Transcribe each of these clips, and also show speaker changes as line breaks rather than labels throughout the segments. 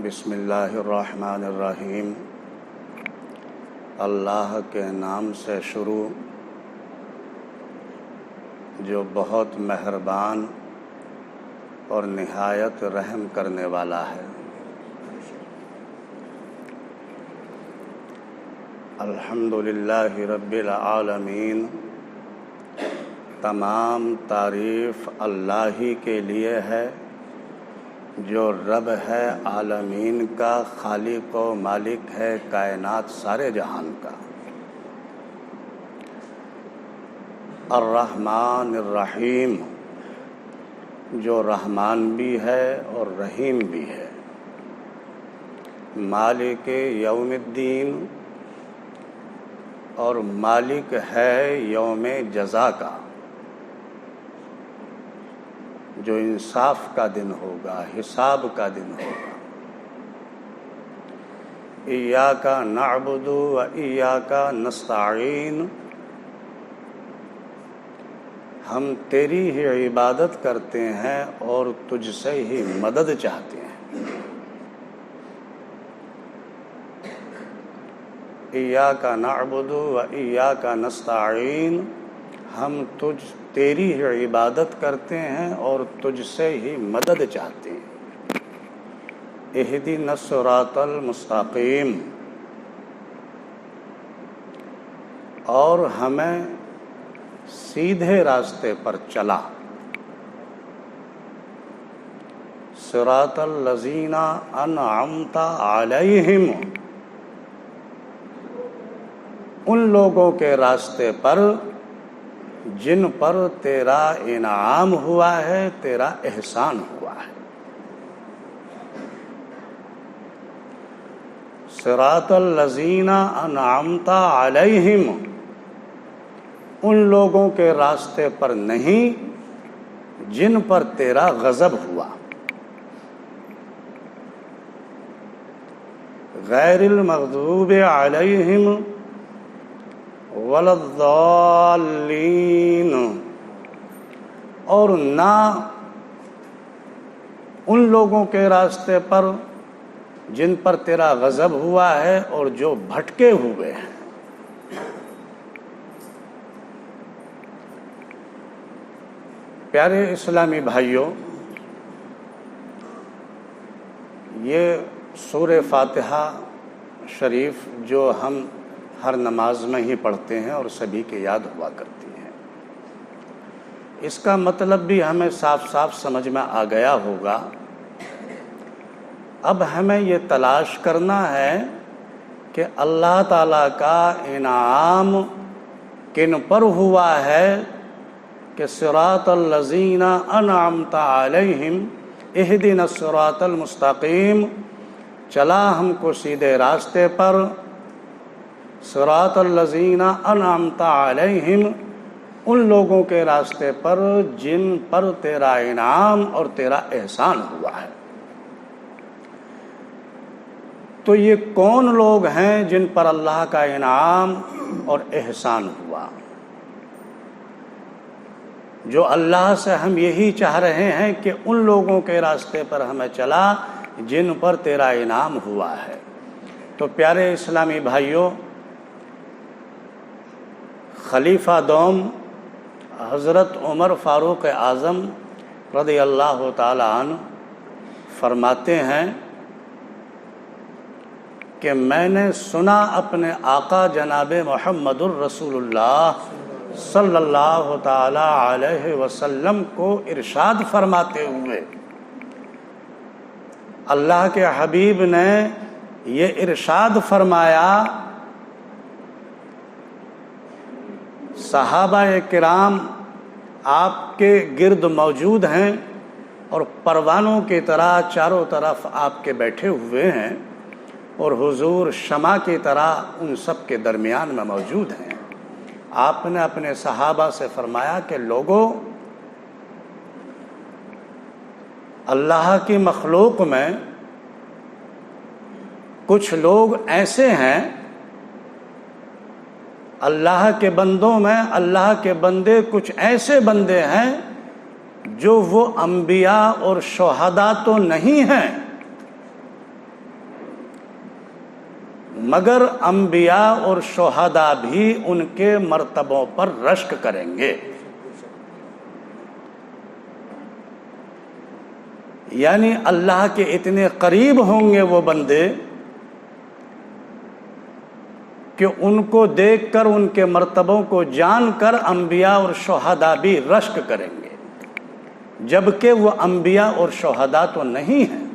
بسم اللہ الرحمن الرحیم۔ اللہ کے نام سے شروع جو بہت مہربان اور نہایت رحم کرنے والا ہے۔ الحمدللہ رب العالمین، تمام تعریف اللہ ہی کے لیے ہے جو رب ہے عالمین کا، خالق و مالک ہے کائنات سارے جہان کا۔ الرحمن الرحیم، جو رحمان بھی ہے اور رحیم بھی ہے۔ مالک یوم الدین، اور مالک ہے یوم جزا کا، جو انصاف کا دن ہوگا، حساب کا دن ہوگا۔ ایاک نعبد و ایاک نستعین، ہم تیری ہی عبادت کرتے ہیں اور تجھ سے ہی مدد چاہتے ہیں۔ ایاک نعبد و ایاک نستعین، ہم تیری ہی عبادت کرتے ہیں اور تجھ سے ہی مدد چاہتے ہیں۔ اہدنا الصراط المستقیم، اور ہمیں سیدھے راستے پر چلا۔ صراط الذین انعمت علیہم، ان لوگوں کے راستے پر جن پر تیرا انعام ہوا ہے، تیرا احسان ہوا ہے۔ صراط الذین انعمت علیہم، ان لوگوں کے راستے پر نہیں جن پر تیرا غضب ہوا۔ غیر المغضوب علیہم ولا الضالین، اور نہ ان لوگوں کے راستے پر جن پر تیرا غضب ہوا ہے اور جو بھٹکے ہوئے ہیں۔ پیارے اسلامی بھائیوں، یہ سورہ فاتحہ شریف جو ہم ہر نماز میں ہی پڑھتے ہیں اور سبھی کے یاد ہوا کرتی ہیں، اس کا مطلب بھی ہمیں صاف صاف سمجھ میں آ گیا ہوگا۔ اب ہمیں یہ تلاش کرنا ہے کہ اللہ تعالیٰ کا انعام کن پر ہوا ہے کہ صراط الذین انعمت علیہم اہدنا الصراط المستقیم، چلا ہم کو سیدھے راستے پر۔ صراط الذین انعمت علیہم، ان لوگوں کے راستے پر جن پر تیرا انعام اور تیرا احسان ہوا ہے۔ تو یہ کون لوگ ہیں جن پر اللہ کا انعام اور احسان ہوا؟ جو اللہ سے ہم یہی چاہ رہے ہیں کہ ان لوگوں کے راستے پر ہمیں چلا جن پر تیرا انعام ہوا ہے۔ تو پیارے اسلامی بھائیوں، خلیفہ دوم حضرت عمر فاروق اعظم رضی اللہ تعالی عنہ فرماتے ہیں کہ میں نے سنا اپنے آقا جناب محمد الرسول اللہ صلی اللہ تعالی علیہ وسلم کو ارشاد فرماتے ہوئے، اللہ کے حبیب نے یہ ارشاد فرمایا، صحابہ کرام آپ کے گرد موجود ہیں اور پروانوں کی طرح چاروں طرف آپ کے بیٹھے ہوئے ہیں، اور حضور شمع کی طرح ان سب کے درمیان میں موجود ہیں۔ آپ نے اپنے صحابہ سے فرمایا کہ لوگوں، اللہ کی مخلوق میں کچھ لوگ ایسے ہیں، اللہ کے بندوں میں اللہ کے بندے کچھ ایسے بندے ہیں جو وہ انبیاء اور شہداء تو نہیں ہیں، مگر انبیاء اور شہداء بھی ان کے مرتبوں پر رشک کریں گے. یعنی اللہ کے اتنے قریب ہوں گے وہ بندے کہ ان کو دیکھ کر، ان کے مرتبوں کو جان کر انبیاء اور شہداء بھی رشک کریں گے، جبکہ وہ انبیاء اور شہداء تو نہیں ہیں.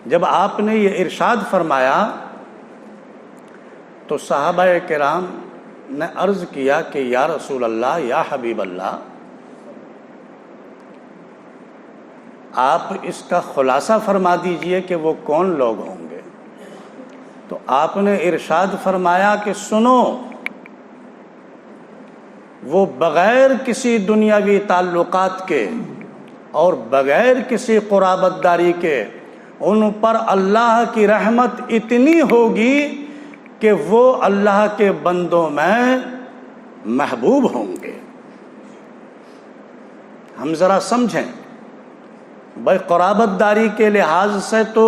جب آپ نے یہ ارشاد فرمایا تو صحابہ کرام نے عرض کیا کہ یا رسول اللہ، یا حبیب اللہ، آپ اس کا خلاصہ فرما دیجئے کہ وہ کون لوگ ہوں گے. تو آپ نے ارشاد فرمایا کہ سنو، وہ بغیر کسی دنیاوی تعلقات کے اور بغیر کسی قرابت داری کے ان پر اللہ کی رحمت اتنی ہوگی کہ وہ اللہ کے بندوں میں محبوب ہوں گے. ہم ذرا سمجھیں، بھائی قرابت داری کے لحاظ سے تو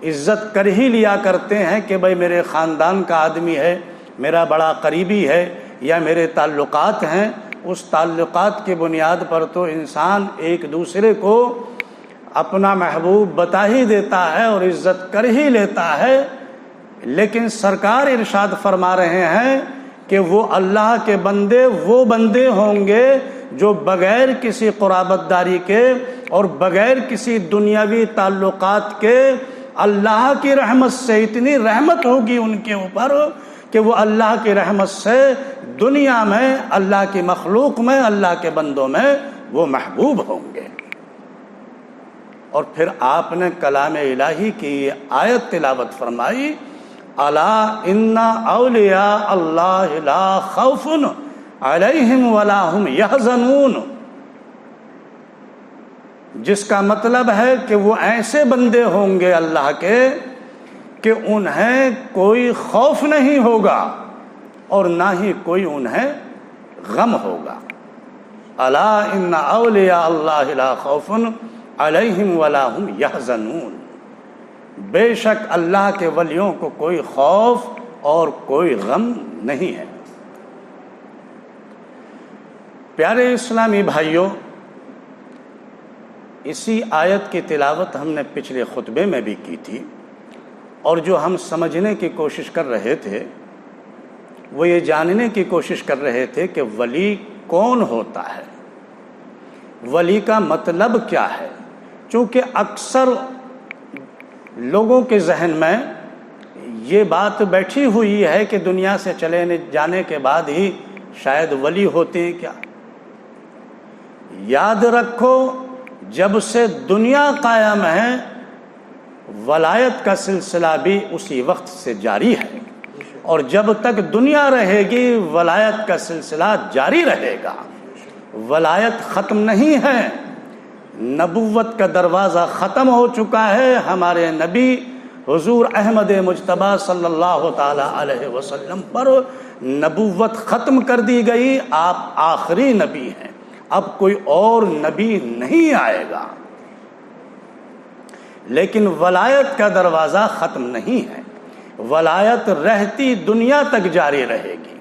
عزت کر ہی لیا کرتے ہیں کہ بھائی میرے خاندان کا آدمی ہے، میرا بڑا قریبی ہے، یا میرے تعلقات ہیں. اس تعلقات کی بنیاد پر تو انسان ایک دوسرے کو اپنا محبوب بتا ہی دیتا ہے اور عزت کر ہی لیتا ہے. لیکن سرکار ارشاد فرما رہے ہیں کہ وہ اللہ کے بندے وہ بندے ہوں گے جو بغیر کسی قرابت داری کے اور بغیر کسی دنیاوی تعلقات کے اللہ کی رحمت سے اتنی رحمت ہوگی ان کے اوپر کہ وہ اللہ کی رحمت سے دنیا میں، اللہ کی مخلوق میں، اللہ کے بندوں میں وہ محبوب ہوں گے. اور پھر آپ نے کلام الہی کی یہ آیت تلاوت فرمائی، الا ان اولیاء اللہ لا خوف علیہم ولا هم یحزنون، جس کا مطلب ہے کہ وہ ایسے بندے ہوں گے اللہ کے کہ انہیں کوئی خوف نہیں ہوگا اور نہ ہی کوئی انہیں غم ہوگا. الا ان اولیاء اللہ لا خوف علیہم ولا هم یحزنون، بے شک اللہ کے ولیوں کو کوئی خوف اور کوئی غم نہیں ہے. پیارے اسلامی بھائیوں، اسی آیت کی تلاوت ہم نے پچھلے خطبے میں بھی کی تھی، اور جو ہم سمجھنے کی کوشش کر رہے تھے وہ یہ جاننے کی کوشش کر رہے تھے کہ ولی کون ہوتا ہے، ولی کا مطلب کیا ہے. چونکہ اکثر لوگوں کے ذہن میں یہ بات بیٹھی ہوئی ہے کہ دنیا سے چلے جانے کے بعد ہی شاید ولی ہوتے ہیں. کیا یاد رکھو، جب سے دنیا قائم ہے ولایت کا سلسلہ بھی اسی وقت سے جاری ہے، اور جب تک دنیا رہے گی ولایت کا سلسلہ جاری رہے گا. ولایت ختم نہیں ہے، نبوت کا دروازہ ختم ہو چکا ہے. ہمارے نبی حضور احمد مجتبیٰ صلی اللہ تعالی علیہ وسلم پر نبوت ختم کر دی گئی. آپ آخری نبی ہیں، اب کوئی اور نبی نہیں آئے گا. لیکن ولایت کا دروازہ ختم نہیں ہے، ولایت رہتی دنیا تک جاری رہے گی.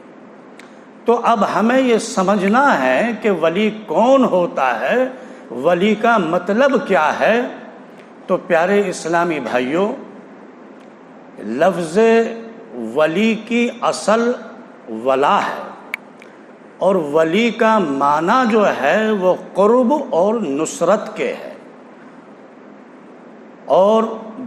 تو اب ہمیں یہ سمجھنا ہے کہ ولی کون ہوتا ہے، ولی کا مطلب کیا ہے. تو پیارے اسلامی بھائیوں، لفظ ولی کی اصل ولا ہے، اور ولی کا معنی جو ہے وہ قرب اور نصرت کے ہے، اور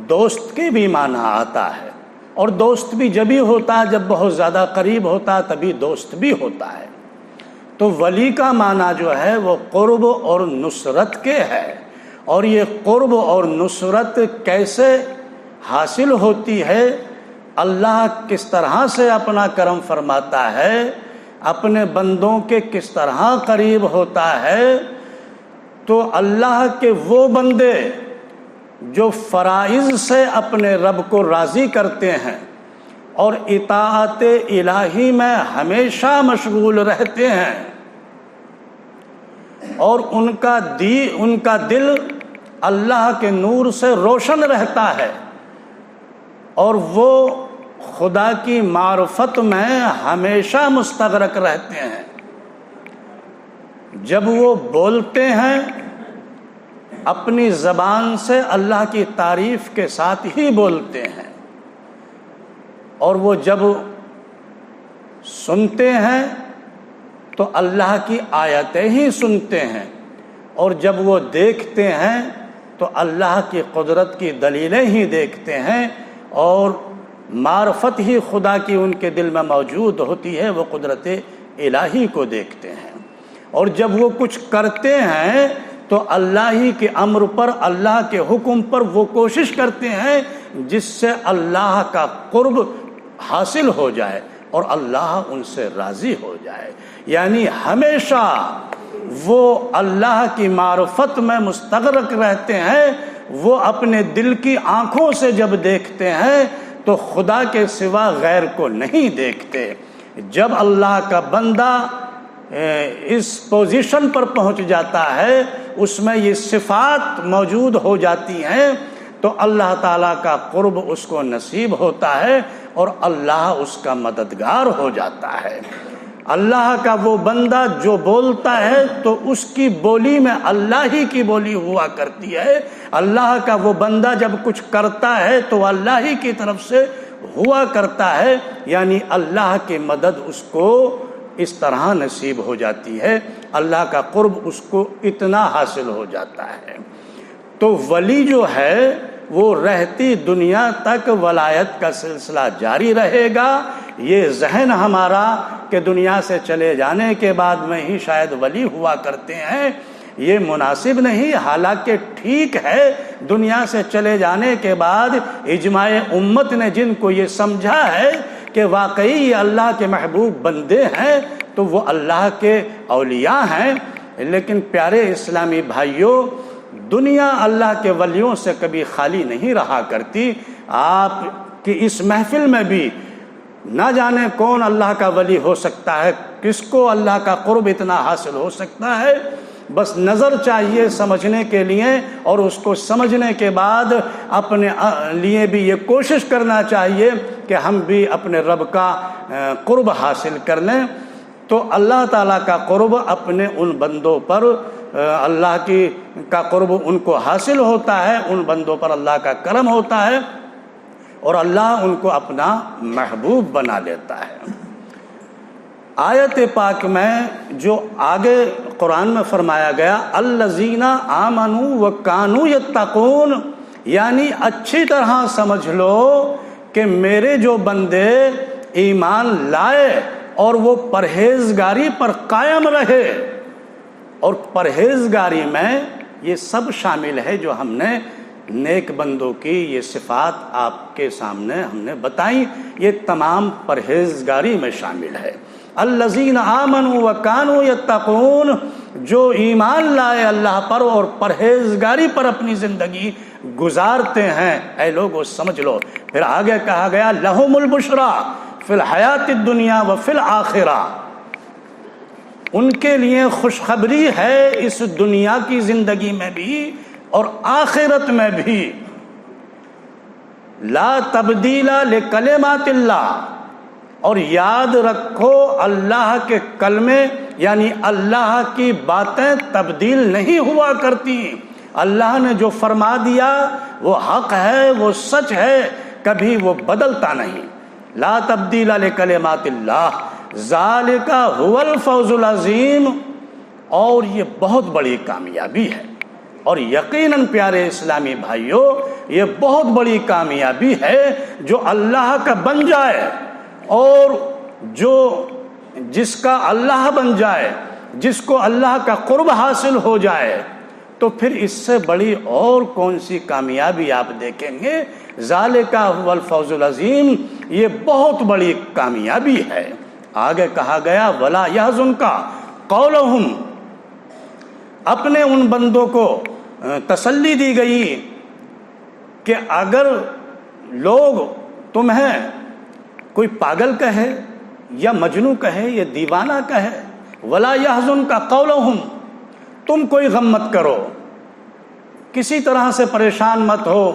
دوست کے بھی معنی آتا ہے. اور دوست بھی جبھی ہوتا ہے جب بہت زیادہ قریب ہوتا ہے، تبھی دوست بھی ہوتا ہے. تو ولی کا معنی جو ہے وہ قرب اور نصرت کے ہے. اور یہ قرب اور نصرت کیسے حاصل ہوتی ہے، اللہ کس طرح سے اپنا کرم فرماتا ہے، اپنے بندوں کے کس طرح قریب ہوتا ہے. تو اللہ کے وہ بندے جو فرائض سے اپنے رب کو راضی کرتے ہیں اور اطاعت الہی میں ہمیشہ مشغول رہتے ہیں، اور ان کا دل اللہ کے نور سے روشن رہتا ہے، اور وہ خدا کی معرفت میں ہمیشہ مستغرق رہتے ہیں. جب وہ بولتے ہیں اپنی زبان سے اللہ کی تعریف کے ساتھ ہی بولتے ہیں، اور وہ جب سنتے ہیں تو اللہ کی آیتیں ہی سنتے ہیں، اور جب وہ دیکھتے ہیں تو اللہ کی قدرت کی دلیلیں ہی دیکھتے ہیں، اور معرفت ہی خدا کی ان کے دل میں موجود ہوتی ہے، وہ قدرت الہی کو دیکھتے ہیں. اور جب وہ کچھ کرتے ہیں تو اللہ ہی کے امر پر، اللہ کے حکم پر وہ کوشش کرتے ہیں جس سے اللہ کا قرب حاصل ہو جائے اور اللہ ان سے راضی ہو جائے. یعنی ہمیشہ وہ اللہ کی معرفت میں مستغرق رہتے ہیں. وہ اپنے دل کی آنکھوں سے جب دیکھتے ہیں تو خدا کے سوا غیر کو نہیں دیکھتے. جب اللہ کا بندہ اس پوزیشن پر پہنچ جاتا ہے، اس میں یہ صفات موجود ہو جاتی ہیں، تو اللہ تعالیٰ کا قرب اس کو نصیب ہوتا ہے اور اللہ اس کا مددگار ہو جاتا ہے. اللہ کا وہ بندہ جو بولتا ہے تو اس کی بولی میں اللہ ہی کی بولی ہوا کرتی ہے. اللہ کا وہ بندہ جب کچھ کرتا ہے تو اللہ ہی کی طرف سے ہوا کرتا ہے. یعنی اللہ کی مدد اس کو اس طرح نصیب ہو جاتی ہے، اللہ کا قرب اس کو اتنا حاصل ہو جاتا ہے. تو ولی جو ہے وہ رہتی دنیا تک ولایت کا سلسلہ جاری رہے گا. یہ ذہن ہمارا کہ دنیا سے چلے جانے کے بعد میں ہی شاید ولی ہوا کرتے ہیں، یہ مناسب نہیں. حالانکہ ٹھیک ہے، دنیا سے چلے جانے کے بعد اجماع امت نے جن کو یہ سمجھا ہے کہ واقعی یہ اللہ کے محبوب بندے ہیں تو وہ اللہ کے اولیاء ہیں. لیکن پیارے اسلامی بھائیوں، دنیا اللہ کے ولیوں سے کبھی خالی نہیں رہا کرتی. آپ کی اس محفل میں بھی نہ جانے کون اللہ کا ولی ہو سکتا ہے، کس کو اللہ کا قرب اتنا حاصل ہو سکتا ہے. بس نظر چاہیے سمجھنے کے لیے، اور اس کو سمجھنے کے بعد اپنے لیے بھی یہ کوشش کرنا چاہیے کہ ہم بھی اپنے رب کا قرب حاصل کر لیں. تو اللہ تعالیٰ کا قرب اپنے ان بندوں پر، اللہ کا قرب ان کو حاصل ہوتا ہے، ان بندوں پر اللہ کا کرم ہوتا ہے اور اللہ ان کو اپنا محبوب بنا لیتا ہے. آیت پاک میں جو آگے قرآن میں فرمایا گیا الذین آمنوا وکانوا یتقون، یعنی اچھی طرح سمجھ لو کہ میرے جو بندے ایمان لائے اور وہ پرہیزگاری پر قائم رہے. اور پرہیزگاری میں یہ سب شامل ہے جو ہم نے نیک بندوں کی یہ صفات آپ کے سامنے ہم نے بتائی، یہ تمام پرہیزگاری میں شامل ہے. الذین آمنوا وکانوا یتقون، جو ایمان لائے اللہ پر اور پرہیزگاری پر اپنی زندگی گزارتے ہیں. اے لوگو سمجھ لو. پھر آگے کہا گیا لہم البشریٰ فی الحیات الدنیا وفی الآخرہ، ان کے لیے خوشخبری ہے اس دنیا کی زندگی میں بھی اور آخرت میں بھی. لا تبدیل لکلمات اللہ، اور یاد رکھو اللہ کے کلمے یعنی اللہ کی باتیں تبدیل نہیں ہوا کرتی. اللہ نے جو فرما دیا وہ حق ہے، وہ سچ ہے، کبھی وہ بدلتا نہیں. لا تبدیل لکلمات اللہ ذالک هو الفوز العظیم، اور یہ بہت بڑی کامیابی ہے. اور یقیناً پیارے اسلامی بھائیوں، یہ بہت بڑی کامیابی ہے جو اللہ کا بن جائے، اور جو جس کا اللہ بن جائے، جس کو اللہ کا قرب حاصل ہو جائے، تو پھر اس سے بڑی اور کون سی کامیابی آپ دیکھیں گے. ذالک هو الفوز العظیم، یہ بہت بڑی کامیابی ہے. آگے کہا گیا ولا یحزنک قولہم، اپنے ان بندوں کو تسلی دی گئی کہ اگر لوگ تمہیں کوئی پاگل کہے یا مجنون کہے یا دیوانہ کہے، ولا یحزنک قولہم، تم کوئی غم مت کرو، کسی طرح سے پریشان مت ہو،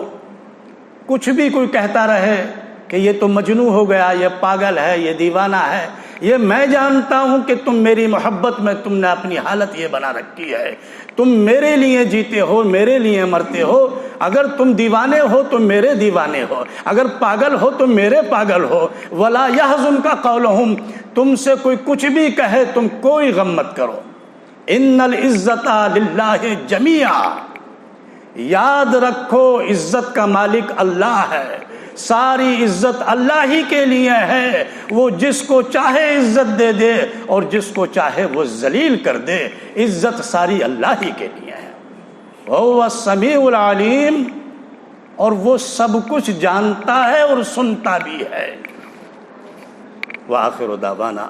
کچھ بھی کوئی کہتا رہے کہ یہ تو مجنون ہو گیا، یہ پاگل ہے، یہ دیوانہ ہے، یہ میں جانتا ہوں کہ تم میری محبت میں تم نے اپنی حالت یہ بنا رکھی ہے، تم میرے لیے جیتے ہو، میرے لیے مرتے ہو، اگر تم دیوانے ہو تو میرے دیوانے ہو، اگر پاگل ہو تو میرے پاگل ہو۔ ولا يحزنك قولهم، تم سے کوئی کچھ بھی کہے تم کوئی غم مت کرو۔ ان العزت للہ جمیعا، یاد رکھو عزت کا مالک اللہ ہے، ساری عزت اللہ ہی کے لیے ہے، وہ جس کو چاہے عزت دے دے اور جس کو چاہے وہ ذلیل کر دے، عزت ساری اللہ ہی کے لیے ہے۔ وَهُوَ السَّمِيعُ الْعَلِيمُ، اور وہ سب کچھ جانتا ہے اور سنتا بھی ہے۔ وآخر دعوانا